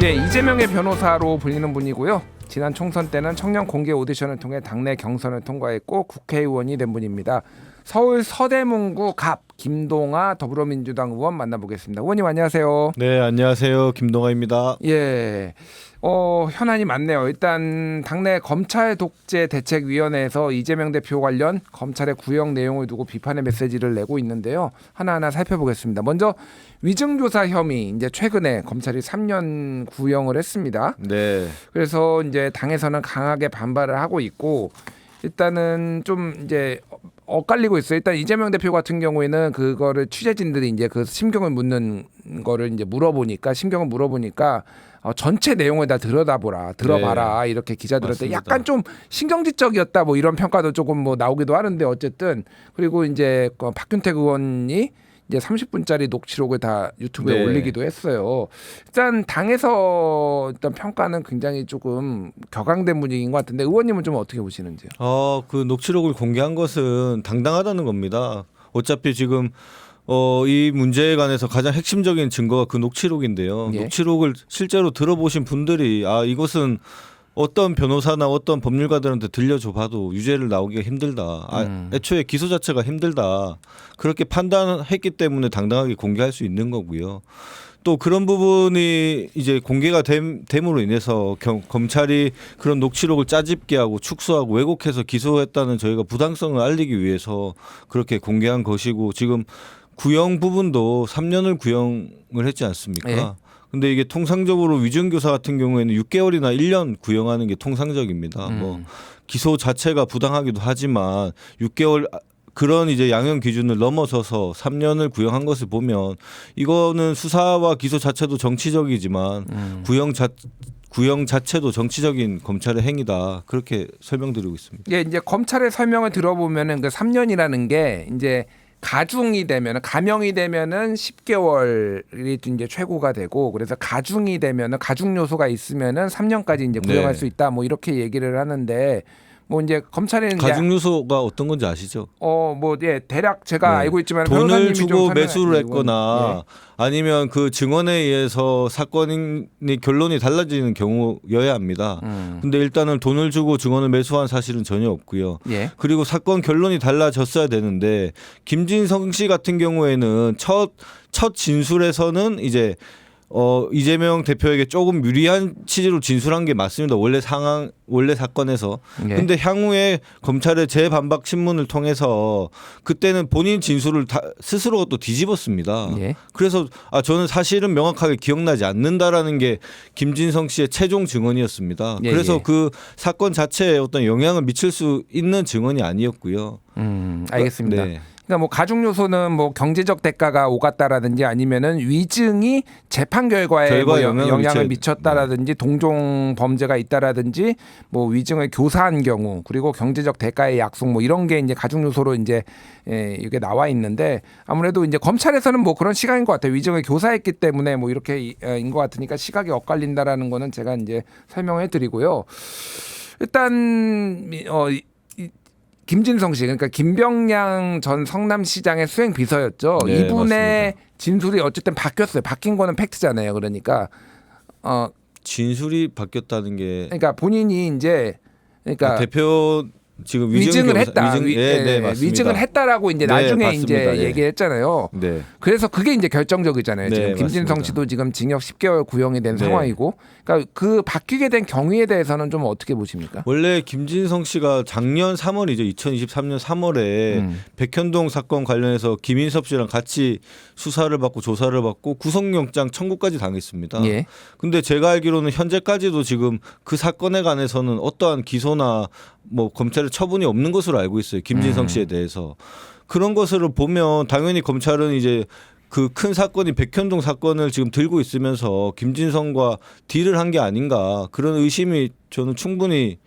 네, 이재명의 변호사로 불리는 분이고요. 지난 총선 때는 청년 공개 오디션을 통해 당내 경선을 통과했고 국회의원이 된 분입니다. 서울 서대문구 갑 김동아 더불어민주당 의원 만나보겠습니다. 의원님 안녕하세요. 네, 안녕하세요. 김동아입니다. 예, 현안이 많네요. 일단 당내 검찰 독재 대책위원회에서 이재명 대표 관련 검찰의 구형 내용을 두고 비판의 메시지를 내고 있는데요. 하나하나 살펴보겠습니다. 먼저 위증교사 혐의 이제 최근에 검찰이 3년 구형을 했습니다. 네. 그래서 이제 당에서는 강하게 반발을 하고 있고 일단은 좀 이제 엇갈리고 있어요. 일단 이재명 대표 같은 경우에는 그거를 취재진들이 이제 그 심경을 묻는 거를 이제 물어보니까 전체 내용을 다 들어봐라 네. 이렇게 기자들한테 맞습니다. 약간 좀 신경질적이었다 뭐 이런 평가도 조금 뭐 나오기도 하는데 어쨌든 그리고 이제 박균택 의원이 이제 30분짜리 녹취록을 다 유튜브에 네. 올리기도 했어요. 일단 당에서 일단 평가는 굉장히 조금 격앙된 분위기인 것 같은데 의원님은 좀 어떻게 보시는지요? 그 녹취록을 공개한 것은 당당하다는 겁니다. 어차피 지금 이 문제에 관해서 가장 핵심적인 증거가 그 녹취록인데요. 예. 녹취록을 실제로 들어보신 분들이 이것은 어떤 변호사나 어떤 법률가들한테 들려줘봐도 유죄를 나오기가 힘들다. 애초에 기소 자체가 힘들다. 그렇게 판단했기 때문에 당당하게 공개할 수 있는 거고요. 또 그런 부분이 이제 공개가 됨으로 인해서 검찰이 그런 녹취록을 짜집게 하고 축소하고 왜곡해서 기소했다는 저희가 부당성을 알리기 위해서 그렇게 공개한 것이고 지금 구형 부분도 3년을 구형을 했지 않습니까? 네. 근데 이게 통상적으로 위증교사 같은 경우에는 6개월이나 1년 구형하는 게 통상적입니다. 뭐 기소 자체가 부당하기도 하지만 6개월 그런 이제 양형 기준을 넘어서서 3년을 구형한 것을 보면 이거는 수사와 기소 자체도 정치적이지만 구형 자체도 정치적인 검찰의 행위다. 그렇게 설명드리고 있습니다. 예, 이제 검찰의 설명을 들어보면은 그 3년이라는 게 이제 가중이 되면은 감형이 되면은 10개월이 이제 최고가 되고 그래서 가중이 되면은 가중 요소가 있으면은 3년까지 이제 구형할 네. 수 있다. 뭐 이렇게 얘기를 하는데 뭐 이제 검찰에는 가중 요소가 어떤 건지 아시죠? 대략 제가 알고 있지만 돈을 변호사님이 주고 좀 매수를 설명해 했거나 아니면 그 증언에 의해서 사건이 결론이 달라지는 경우여야 합니다. 근데 일단은 돈을 주고 증언을 매수한 사실은 전혀 없고요. 예. 그리고 사건 결론이 달라졌어야 되는데 김진성 씨 같은 경우에는 첫 진술에서는 이제 이재명 대표에게 조금 유리한 취지로 진술한 게 맞습니다. 원래 사건에서. 예. 근데 향후에 검찰의 재반박 신문을 통해서 그때는 본인 진술을 스스로 또 뒤집었습니다. 예. 그래서 저는 사실은 명확하게 기억나지 않는다라는 게 김진성 씨의 최종 증언이었습니다. 예, 그래서 예. 그 사건 자체에 어떤 영향을 미칠 수 있는 증언이 아니었고요. 알겠습니다. 네. 그러니까 뭐 가중 요소는 뭐 경제적 대가가 오갔다라든지 아니면은 위증이 재판 결과에 뭐 영향을 미쳤다라든지 동종 범죄가 있다라든지 뭐 위증을 교사한 경우 그리고 경제적 대가의 약속 뭐 이런 게 이제 가중 요소로 이제 이게 나와 있는데 아무래도 이제 검찰에서는 뭐 그런 시각인 것 같아요. 위증을 교사했기 때문에 뭐 이렇게인 것 같으니까 시각이 엇갈린다라는 거는 제가 이제 설명해 드리고요. 일단 김진성 씨, 그러니까 김병량 전 성남시장의 수행 비서였죠. 네, 이분의 맞습니다. 진술이 어쨌든 바뀌었어요. 바뀐 거는 팩트잖아요. 그러니까 진술이 바뀌었다는 게 그러니까 본인이 이제 그러니까 대표 지금 위증을 했다. 네, 맞습니다. 위증을 했다라고 이제 네, 나중에 맞습니다. 이제 네. 얘기했잖아요. 네. 그래서 그게 이제 결정적이잖아요. 네, 지금 김진성 맞습니다. 씨도 지금 징역 10개월 구형이 된 네. 상황이고, 그러니까 그 바뀌게 된 경위에 대해서는 좀 어떻게 보십니까? 원래 김진성 씨가 작년 3월이죠. 2023년 3월에 백현동 사건 관련해서 김인섭 씨랑 같이 수사를 받고 조사를 받고 구속영장 청구까지 당했습니다. 예. 근데 제가 알기로는 현재까지도 지금 그 사건에 관해서는 어떠한 기소나 뭐 검찰의 처분이 없는 것으로 알고 있어요. 김진성 씨에 대해서. 그런 것을 보면 당연히 검찰은 이제 그 큰 사건이 백현동 사건을 지금 들고 있으면서 김진성과 딜을 한 게 아닌가 그런 의심이 저는 충분히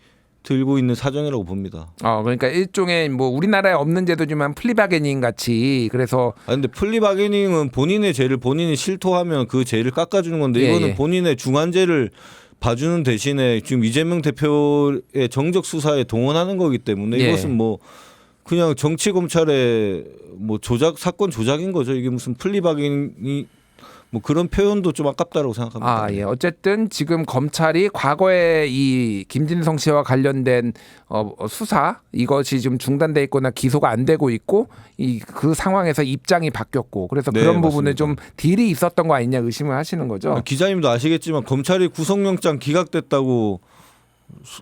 들고 있는 사정이라고 봅니다. 그러니까 일종의 뭐 우리나라에 없는 제도지만 플리바게닝 같이 그래서 근데 플리바게닝은 본인의 죄를 본인이 실토하면 그 죄를 깎아주는 건데 이거는 본인의 중한죄를 봐주는 대신에 지금 이재명 대표의 정적 수사에 동원하는 거기 때문에 이것은 뭐 그냥 정치 검찰의 뭐 사건 조작인 거죠. 이게 무슨 플리바게닝이 뭐 그런 표현도 좀 아깝다라고 생각합니다. 아, 예. 어쨌든 지금 검찰이 과거에 이 김진성 씨와 관련된 수사 이것이 지금 중단돼 있거나 기소가 안 되고 있고 그 상황에서 입장이 바뀌었고 그래서 네, 그런 부분에 맞습니다. 좀 딜이 있었던 거 아니냐 의심을 하시는 거죠. 기자님도 아시겠지만 검찰이 구속영장 기각됐다고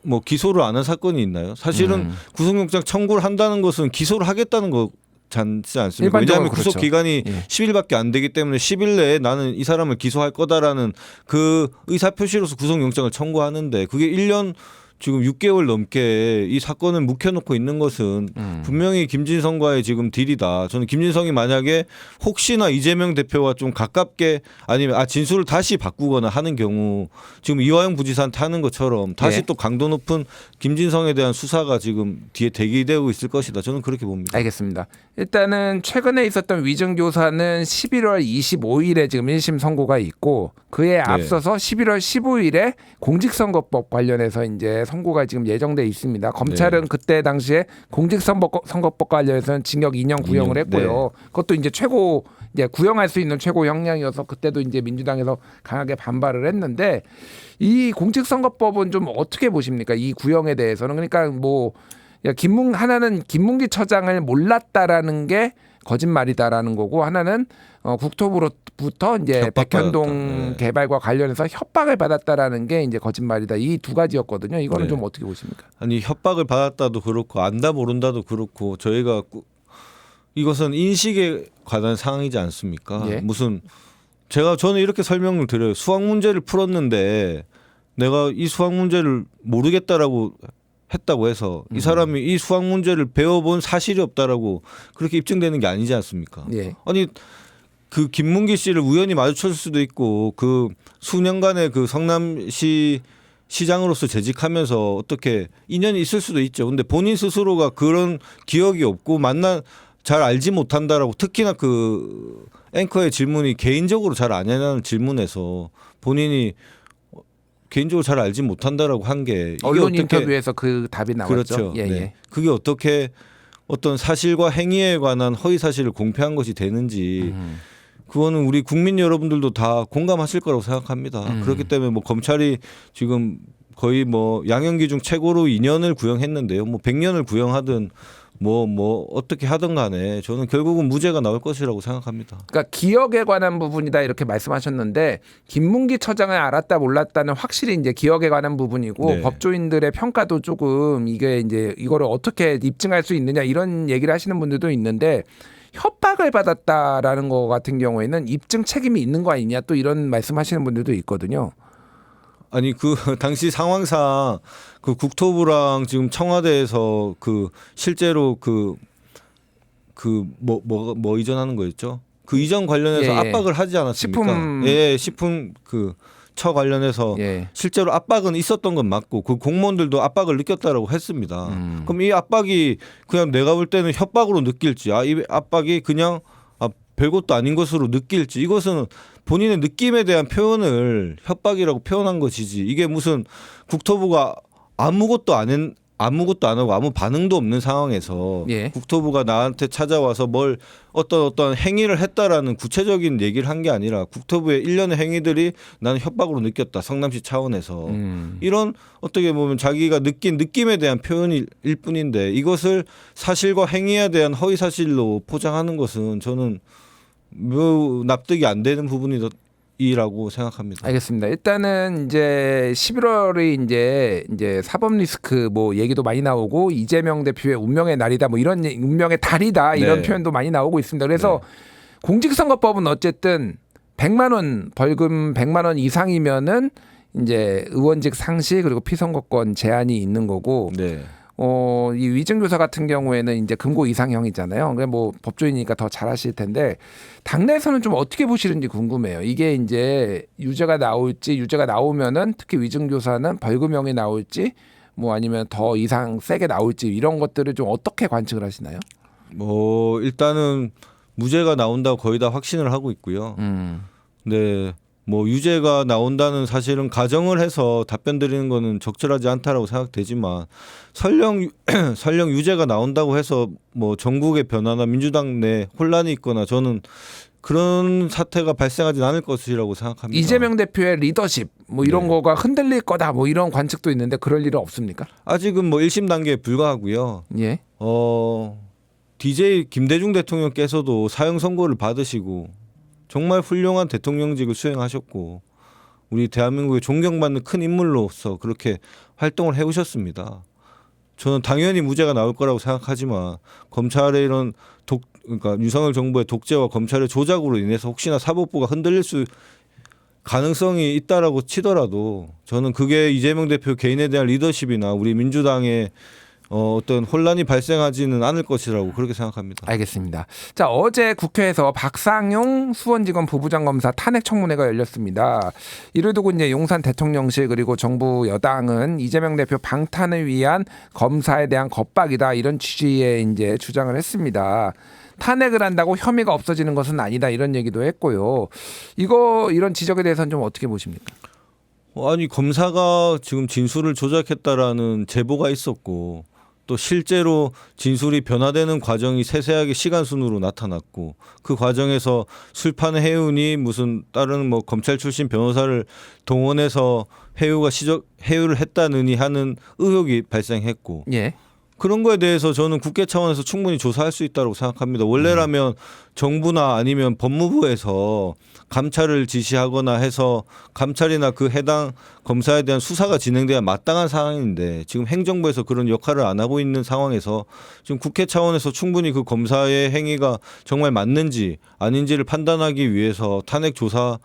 뭐 기소를 안 한 사건이 있나요? 사실은 구속영장 청구를 한다는 것은 기소를 하겠다는 거 지 않습니까? 왜냐하면 그렇죠. 구속 기간이 10일밖에 안 되기 때문에 10일 내에 나는 이 사람을 기소할 거다라는 그 의사 표시로서 구속영장을 청구하는데 그게 1년 지금 6개월 넘게 이 사건을 묵혀놓고 있는 것은 분명히 김진성과의 지금 딜이다. 저는 김진성이 만약에 혹시나 이재명 대표와 좀 가깝게 아니면 진술을 다시 바꾸거나 하는 경우 지금 이화영 부지사한테 하는 것처럼 다시 또 강도 높은 김진성에 대한 수사가 지금 뒤에 대기되고 있을 것이다. 저는 그렇게 봅니다. 알겠습니다. 일단은 최근에 있었던 위증교사는 11월 25일에 지금 1심 선고가 있고 그에 앞서서 11월 15일에 공직선거법 관련해서 이제 선고가 지금 예정돼 있습니다. 검찰은 그때 당시에 공직선거법 관련해서는 징역 2년 구형을 했고요. 그것도 이제 최고 이제 구형할 수 있는 최고 형량이어서 그때도 이제 민주당에서 강하게 반발을 했는데 이 공직선거법은 좀 어떻게 보십니까? 이 구형에 대해서는 그러니까 뭐 하나는 김문기 처장을 몰랐다라는 게 거짓말이다라는 거고 하나는 국토부로부터 이제 백현동 개발과 관련해서 협박을 받았다라는 게 이제 거짓말이다. 이 두 가지였거든요. 이거는 좀 어떻게 보십니까? 아니 협박을 받았다도 그렇고 안다 모른다도 그렇고 저희가 이것은 인식에 관한 상황이지 않습니까? 무슨 저는 이렇게 설명을 드려요. 수학 문제를 풀었는데 내가 이 수학 문제를 모르겠다라고 했다고 해서 이 사람이 이 수학 문제를 배워본 사실이 없다라고 그렇게 입증되는 게 아니지 않습니까? 아니 그 김문기 씨를 우연히 마주쳤을 수도 있고 그 수년간의 그 성남시 시장으로서 재직하면서 어떻게 인연이 있을 수도 있죠. 근데 본인 스스로가 그런 기억이 없고 잘 알지 못한다라고 특히나 그 앵커의 질문이 개인적으로 잘 아냐는 질문에서 본인이 개인적으로 잘 알지 못한다라고 한 게 언론 인터뷰에서 그 답이 나왔죠. 그렇죠. 그게 어떻게 어떤 사실과 행위에 관한 허위 사실을 공표한 것이 되는지 그거는 우리 국민 여러분들도 다 공감하실 거라고 생각합니다. 그렇기 때문에 뭐 검찰이 지금 거의 뭐 양형기 중 최고로 2년을 구형했는데요. 뭐 100년을 구형하든 뭐 어떻게 하든 간에 저는 결국은 무죄가 나올 것이라고 생각합니다. 그러니까 기억에 관한 부분이다 이렇게 말씀하셨는데 김문기 처장을 알았다 몰랐다는 확실히 이제 기억에 관한 부분이고 법조인들의 평가도 조금 이게 이제 이거를 어떻게 입증할 수 있느냐 이런 얘기를 하시는 분들도 있는데 협박을 받았다라는 거 같은 경우에는 입증 책임이 있는 거 아니냐 또 이런 말씀하시는 분들도 있거든요. 아니 그 당시 상황상 그 국토부랑 지금 청와대에서 그 실제로 뭐 이전하는 거였죠? 그 이전 관련해서 압박을 하지 않았습니까? 식품 처 관련해서 실제로 압박은 있었던 건 맞고 그 공무원들도 압박을 느꼈다라고 했습니다. 그럼 이 압박이 그냥 내가 볼 때는 협박으로 느낄지 이 압박이 그냥 별것도 아닌 것으로 느낄지 이것은 본인의 느낌에 대한 표현을 협박이라고 표현한 것이지 이게 무슨 국토부가 아무것도 안 하고 아무 반응도 없는 상황에서 국토부가 나한테 찾아와서 어떤 행위를 했다라는 구체적인 얘기를 한 게 아니라 국토부의 일련의 행위들이 나는 협박으로 느꼈다. 성남시 차원에서 이런 어떻게 보면 자기가 느낀 느낌에 대한 표현일 뿐인데 이것을 사실과 행위에 대한 허위 사실로 포장하는 것은 저는 매우 납득이 안 되는 부분이라고 생각합니다. 알겠습니다. 일단은 이제 11월이 이제 사법 리스크 뭐 얘기도 많이 나오고 이재명 대표의 운명의 날이다 뭐 이런 운명의 달이다 이런 표현도 많이 나오고 있습니다. 그래서 공직선거법은 어쨌든 100만 원 벌금 100만 원 이상이면은 이제 의원직 상실 그리고 피선거권 제한이 있는 거고 이 위증교사 같은 경우에는 이제 금고 이상형이잖아요. 그러니까 뭐 법조인이니까 더 잘 아실 텐데 당내에서는 좀 어떻게 보시는지 궁금해요. 이게 이제 유죄가 나오면은 특히 위증교사는 벌금형이 나올지 뭐 아니면 더 이상 세게 나올지 이런 것들을 좀 어떻게 관측을 하시나요? 뭐 일단은 무죄가 나온다고 거의 다 확신을 하고 있고요. 뭐 유죄가 나온다는 사실은 가정을 해서 답변 드리는 거는 적절하지 않다라고 생각되지만 설령 유죄가 나온다고 해서 뭐 전국의 변화나 민주당 내 혼란이 있거나 저는 그런 사태가 발생하진 않을 것이라고 생각합니다. 이재명 대표의 리더십 뭐 이런 네. 거가 흔들릴 거다 뭐 이런 관측도 있는데 그럴 일은 없습니까? 아직은 뭐 1심 단계에 불과하고요. 예. DJ 김대중 대통령께서도 사형 선고를 받으시고 정말 훌륭한 대통령직을 수행하셨고 우리 대한민국에 존경받는 큰 인물로서 그렇게 활동을 해오셨습니다. 저는 당연히 무죄가 나올 거라고 생각하지만 검찰의 이런 그러니까 윤석열 정부의 독재와 검찰의 조작으로 인해서 혹시나 사법부가 흔들릴 수 가능성이 있다라고 치더라도 저는 그게 이재명 대표 개인에 대한 리더십이나 우리 민주당의 어떤 혼란이 발생하지는 않을 것이라고 그렇게 생각합니다. 알겠습니다. 자, 어제 국회에서 박상용 수원지검 부부장 검사 탄핵 청문회가 열렸습니다. 이를 두고 이제 용산 대통령실 그리고 정부 여당은 이재명 대표 방탄을 위한 검사에 대한 겁박이다 이런 취지의 이제 주장을 했습니다. 탄핵을 한다고 혐의가 없어지는 것은 아니다 이런 얘기도 했고요. 이런 지적에 대해서는 좀 어떻게 보십니까? 아니 검사가 지금 진술을 조작했다라는 제보가 있었고 또 실제로 진술이 변화되는 과정이 세세하게 시간 순으로 나타났고 그 과정에서 술판의 해운이 무슨 다른 뭐 검찰 출신 변호사를 동원해서 해유를 했다느니 하는 의혹이 발생했고 예. 그런 거에 대해서 저는 국회 차원에서 충분히 조사할 수 있다고 생각합니다. 원래라면 정부나 아니면 법무부에서 감찰을 지시하거나 해서 감찰이나 그 해당 검사에 대한 수사가 진행돼야 마땅한 상황인데 지금 행정부에서 그런 역할을 안 하고 있는 상황에서 지금 국회 차원에서 충분히 그 검사의 행위가 정말 맞는지 아닌지를 판단하기 위해서 탄핵 조사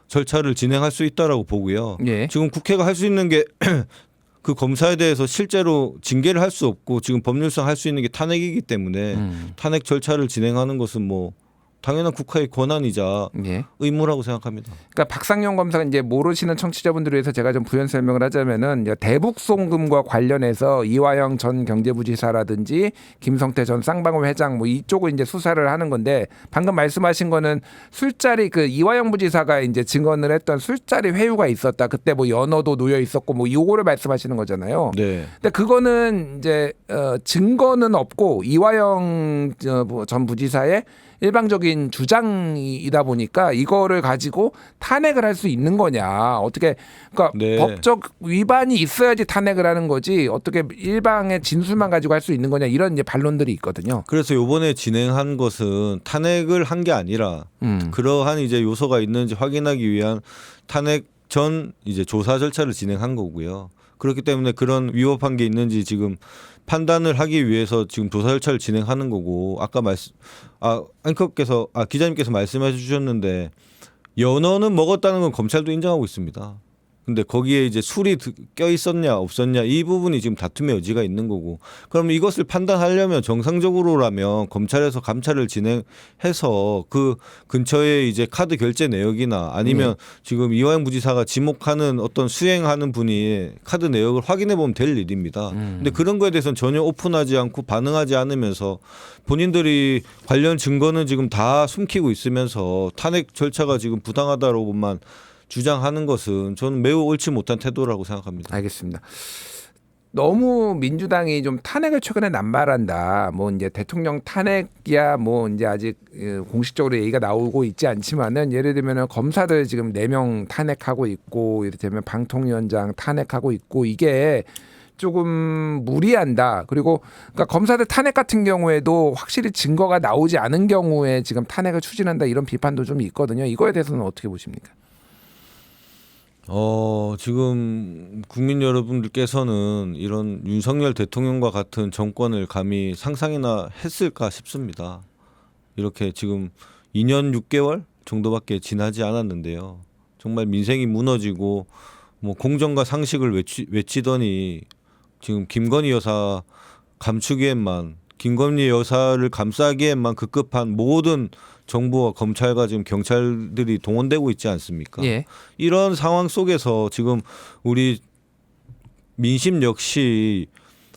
절차를 진행할 수 있다라고 보고요. 예. 지금 국회가 할 수 있는 게 그 검사에 대해서 실제로 징계를 할 수 없고 지금 법률상 할 수 있는 게 탄핵이기 때문에 탄핵 절차를 진행하는 것은 뭐 당연한 국회의 권한이자 예. 의무라고 생각합니다. 그러니까 박상용 검사가 이제 모르시는 청취자분들을 위해서 제가 좀 부연 설명을 하자면은 이제 대북 송금과 관련해서 이화영 전 경제부지사라든지 김성태 전 쌍방울 회장 뭐 이쪽을 이제 수사를 하는 건데 방금 말씀하신 거는 술자리 그 이화영 부지사가 이제 증언을 했던 술자리 회유가 있었다. 그때 뭐 연어도 놓여 있었고 뭐 요거를 말씀하시는 거잖아요. 네. 근데 그거는 이제 증거는 없고 이화영 전 부지사의 일방적인 주장이다 보니까 이거를 가지고 탄핵을 할 수 있는 거냐 어떻게 그러니까 네. 법적 위반이 있어야지 탄핵을 하는 거지 어떻게 일방의 진술만 가지고 할 수 있는 거냐 이런 이제 반론들이 있거든요. 그래서 이번에 진행한 것은 탄핵을 한 게 아니라 그러한 이제 요소가 있는지 확인하기 위한 탄핵 전 이제 조사 절차를 진행한 거고요. 그렇기 때문에 그런 위법한 게 있는지 지금 판단을 하기 위해서 지금 조사 절차를 진행하는 거고 아까 기자님께서 말씀해 주셨는데 연어는 먹었다는 건 검찰도 인정하고 있습니다. 근데 거기에 이제 술이 껴 있었냐 없었냐 이 부분이 지금 다툼의 여지가 있는 거고 그럼 이것을 판단하려면 정상적으로라면 검찰에서 감찰을 진행해서 그 근처에 이제 카드 결제 내역이나 아니면 지금 이화영 부지사가 지목하는 어떤 수행하는 분이 카드 내역을 확인해 보면 될 일입니다. 근데 그런 거에 대해서는 전혀 오픈하지 않고 반응하지 않으면서 본인들이 관련 증거는 지금 다 숨기고 있으면서 탄핵 절차가 지금 부당하다라고만 주장하는 것은 저는 매우 옳지 못한 태도라고 생각합니다. 알겠습니다. 너무 민주당이 좀 탄핵을 최근에 남발한다. 뭐 이제 대통령 탄핵이야 뭐 이제 아직 공식적으로 얘기가 나오고 있지 않지만은 예를 들면은 검사들 지금 4명 탄핵하고 있고 이를테면 방통위원장 탄핵하고 있고 이게 조금 무리한다. 그리고 그러니까 검사들 탄핵 같은 경우에도 확실히 증거가 나오지 않은 경우에 지금 탄핵을 추진한다 이런 비판도 좀 있거든요. 이거에 대해서는 어떻게 보십니까? 지금 국민 여러분들께서는 이런 윤석열 대통령과 같은 정권을 감히 상상이나 했을까 싶습니다. 이렇게 지금 2년 6개월 정도밖에 지나지 않았는데요. 정말 민생이 무너지고 뭐 공정과 상식을 외치더니 지금 김건희 여사 감추기에만 김건희 여사를 감싸기에만 급급한 모든 정부와 검찰과 지금 경찰들이 동원되고 있지 않습니까? 예. 이런 상황 속에서 지금 우리 민심 역시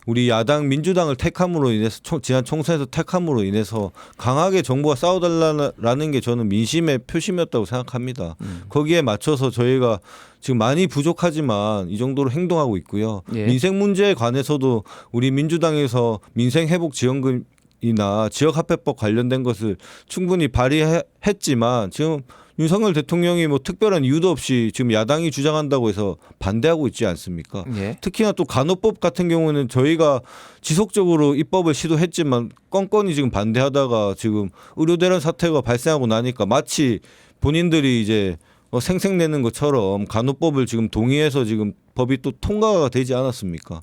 우리 야당 민주당을 택함으로 인해서 지난 총선에서 택함으로 인해서 강하게 정부가 싸워달라는 게 저는 민심의 표심이었다고 생각합니다. 거기에 맞춰서 저희가 지금 많이 부족하지만 이 정도로 행동하고 있고요. 예. 민생 문제에 관해서도 우리 민주당에서 민생 회복 지원금 이나 지역화폐법 관련된 것을 충분히 발의했지만 지금 윤석열 대통령이 뭐 특별한 이유도 없이 지금 야당이 주장한다고 해서 반대하고 있지 않습니까? 예. 특히나 또 간호법 같은 경우는 저희가 지속적으로 입법을 시도했지만 건건히 지금 반대하다가 지금 의료대란 사태가 발생하고 나니까 마치 본인들이 이제 생색내는 것처럼 간호법을 지금 동의해서 지금 법이 또 통과가 되지 않았습니까?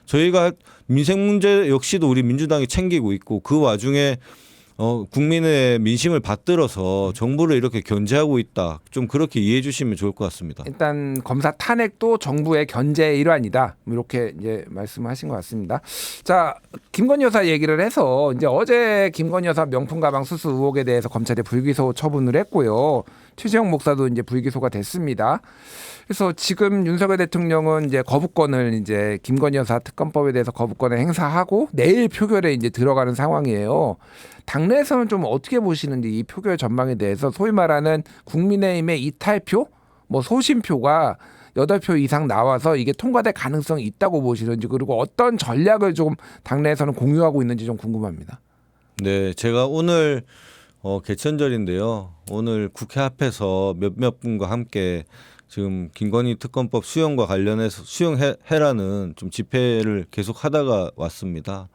저희가 민생 문제 역시도 우리 민주당이 챙기고 있고 그 와중에 국민의 민심을 받들어서 정부를 이렇게 견제하고 있다. 좀 그렇게 이해해 주시면 좋을 것 같습니다. 일단 검사 탄핵도 정부의 견제의 일환이다. 이렇게 이제 말씀하신 것 같습니다. 자, 김건희 여사 얘기를 해서 이제 어제 김건희 여사 명품 가방 수수 의혹에 대해서 검찰이 불기소 처분을 했고요. 최재형 목사도 이제 불기소가 됐습니다. 그래서 지금 윤석열 대통령은 이제 거부권을 이제 김건희 여사 특검법에 대해서 거부권을 행사하고 내일 표결에 이제 들어가는 상황이에요. 당내에서는 좀 어떻게 보시는지 이 표결 전망에 대해서 소위 말하는 국민의힘의 이탈표, 뭐 소신표가 8표 이상 나와서 이게 통과될 가능성이 있다고 보시는지 그리고 어떤 전략을 조금 당내에서는 공유하고 있는지 좀 궁금합니다. 네, 제가 오늘 개천절인데요. 오늘 국회 앞에서 몇몇 분과 함께 지금 김건희 특검법 수용과 관련해서 수용해라는 좀 집회를 계속 하다가 왔습니다.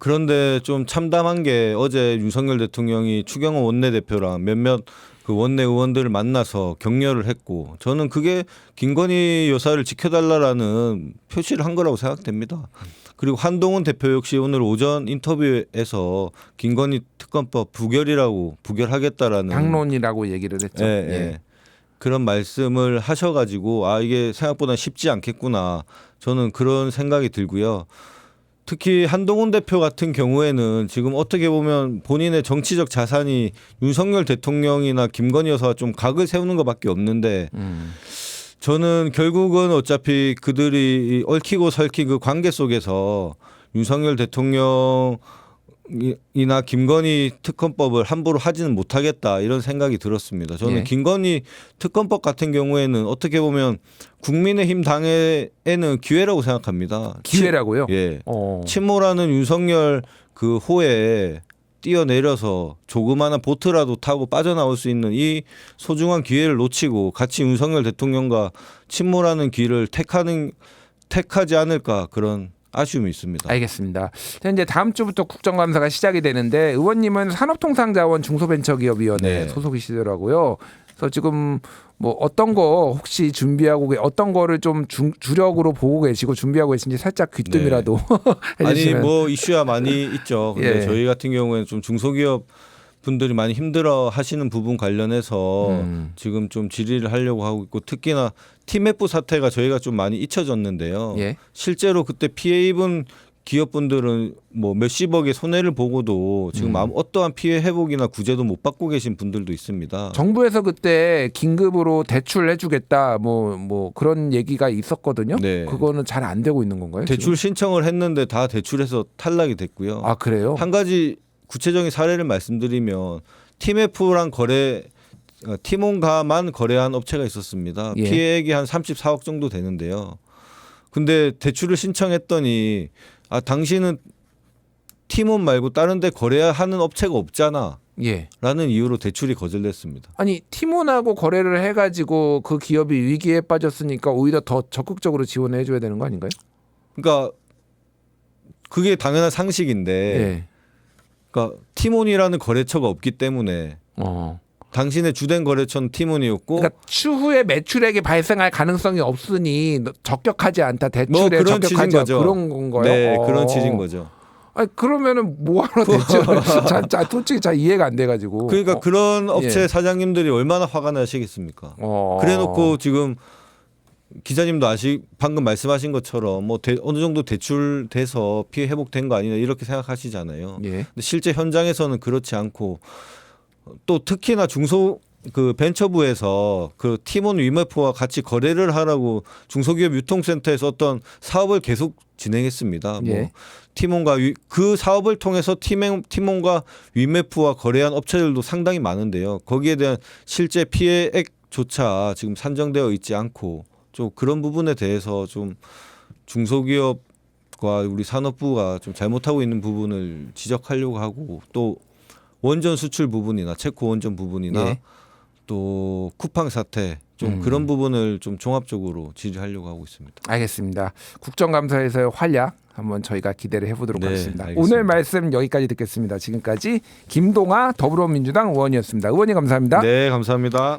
그런데 좀 참담한 게 어제 윤석열 대통령이 추경호 원내대표랑 몇몇 그 원내 의원들을 만나서 격려를 했고 저는 그게 김건희 여사를 지켜달라라는 표시를 한 거라고 생각됩니다. 그리고 한동훈 대표 역시 오늘 오전 인터뷰에서 김건희 특검법 부결하겠다라는 당론이라고 얘기를 했죠. 예, 예. 그런 말씀을 하셔가지고 이게 생각보다 쉽지 않겠구나 저는 그런 생각이 들고요. 특히 한동훈 대표 같은 경우에는 지금 어떻게 보면 본인의 정치적 자산이 윤석열 대통령이나 김건희 여사와 좀 각을 세우는 것밖에 없는데 저는 결국은 어차피 그들이 얽히고 설킨 그 관계 속에서 윤석열 대통령이나 김건희 특검법을 함부로 하지는 못하겠다 이런 생각이 들었습니다. 저는 예. 김건희 특검법 같은 경우에는 어떻게 보면 국민의힘 당에는 기회라고 생각합니다. 기회라고요? 예. 침몰하는 윤석열 그 호에 뛰어내려서 조그마한 보트라도 타고 빠져나올 수 있는 이 소중한 기회를 놓치고 같이 윤석열 대통령과 침몰하는 길을 택하지 않을까 그런 아쉬움이 있습니다. 알겠습니다. 이제 다음 주부터 국정감사가 시작이 되는데 의원님은 산업통상자원 중소벤처기업위원회 네. 소속이시더라고요. 그래서 지금 뭐 어떤 거 혹시 준비하고 어떤 거를 좀 주력으로 보고 계시고 준비하고 계신지 살짝 귀뜸이라도 해주시면. 아니 뭐 이슈야 많이 있죠. 근데 예. 저희 같은 경우에는 좀 중소기업 분들이 많이 힘들어 하시는 부분 관련해서 지금 좀 질의를 하려고 하고 있고 특히나 티맵부 사태가 저희가 좀 많이 잊혀졌는데요. 예. 실제로 그때 피해 입은 기업분들은 뭐 몇십억의 손해를 보고도 지금 어떠한 피해 회복이나 구제도 못 받고 계신 분들도 있습니다. 정부에서 그때 긴급으로 대출해주겠다 뭐 그런 얘기가 있었거든요. 네. 그거는 잘 안 되고 있는 건가요? 대출 지금? 신청을 했는데 다 대출해서 탈락이 됐고요. 아 그래요? 한 가지 구체적인 사례를 말씀드리면 TMF랑 티몬가만 거래한 업체가 있었습니다. 예. 피해액이 한 34억 정도 되는데요. 근데 대출을 신청했더니 당신은 티몬 말고 다른 데 거래하는 업체가 없잖아. 예. 라는 이유로 대출이 거절됐습니다. 아니 티몬하고 거래를 해가지고 그 기업이 위기에 빠졌으니까 오히려 더 적극적으로 지원을 해줘야 되는 거 아닌가요? 그러니까 그게 당연한 상식인데 예. 그러니까 티몬이라는 거래처가 없기 때문에 당신의 주된 거래처는 티몬이었고 그러니까 추후에 매출액이 발생할 가능성이 없으니 적격하지 않다 대출에 그런 적격하지 취지인 거죠. 그런 건가요? 네, 그런 취지인 거죠. 아니 그러면은 뭐하러 대출을 솔직히 잘 이해가 안 돼가지고. 그러니까 그런 업체 예. 사장님들이 얼마나 화가 나시겠습니까? 그래놓고 지금 기자님도 방금 말씀하신 것처럼 뭐 어느 정도 대출돼서 피해 회복된 거 아니냐 이렇게 생각하시잖아요. 예. 근데 실제 현장에서는 그렇지 않고 또 특히나 그 벤처부에서 그 티몬 위메프와 같이 거래를 하라고 중소기업 유통센터에서 어떤 사업을 계속 진행했습니다. 예. 뭐 티몬과 그 사업을 통해서 티몬과 위메프와 거래한 업체들도 상당히 많은데요. 거기에 대한 실제 피해액조차 지금 산정되어 있지 않고 좀 그런 부분에 대해서 좀 중소기업 우리 산업부가 좀 잘못하고 있는 부분을 지적하려고 하고 또 원전 수출 부분이나 체코 원전 부분이나 예. 또 쿠팡 사태 좀 그런 부분을 좀 종합적으로 질의하려고 하고 있습니다. 알겠습니다. 국정감사에서의 활약 한번 저희가 기대를 해보도록 네, 하겠습니다. 알겠습니다. 오늘 말씀 여기까지 듣겠습니다. 지금까지 김동아 더불어민주당 의원이었습니다. 의원님 감사합니다. 네, 감사합니다.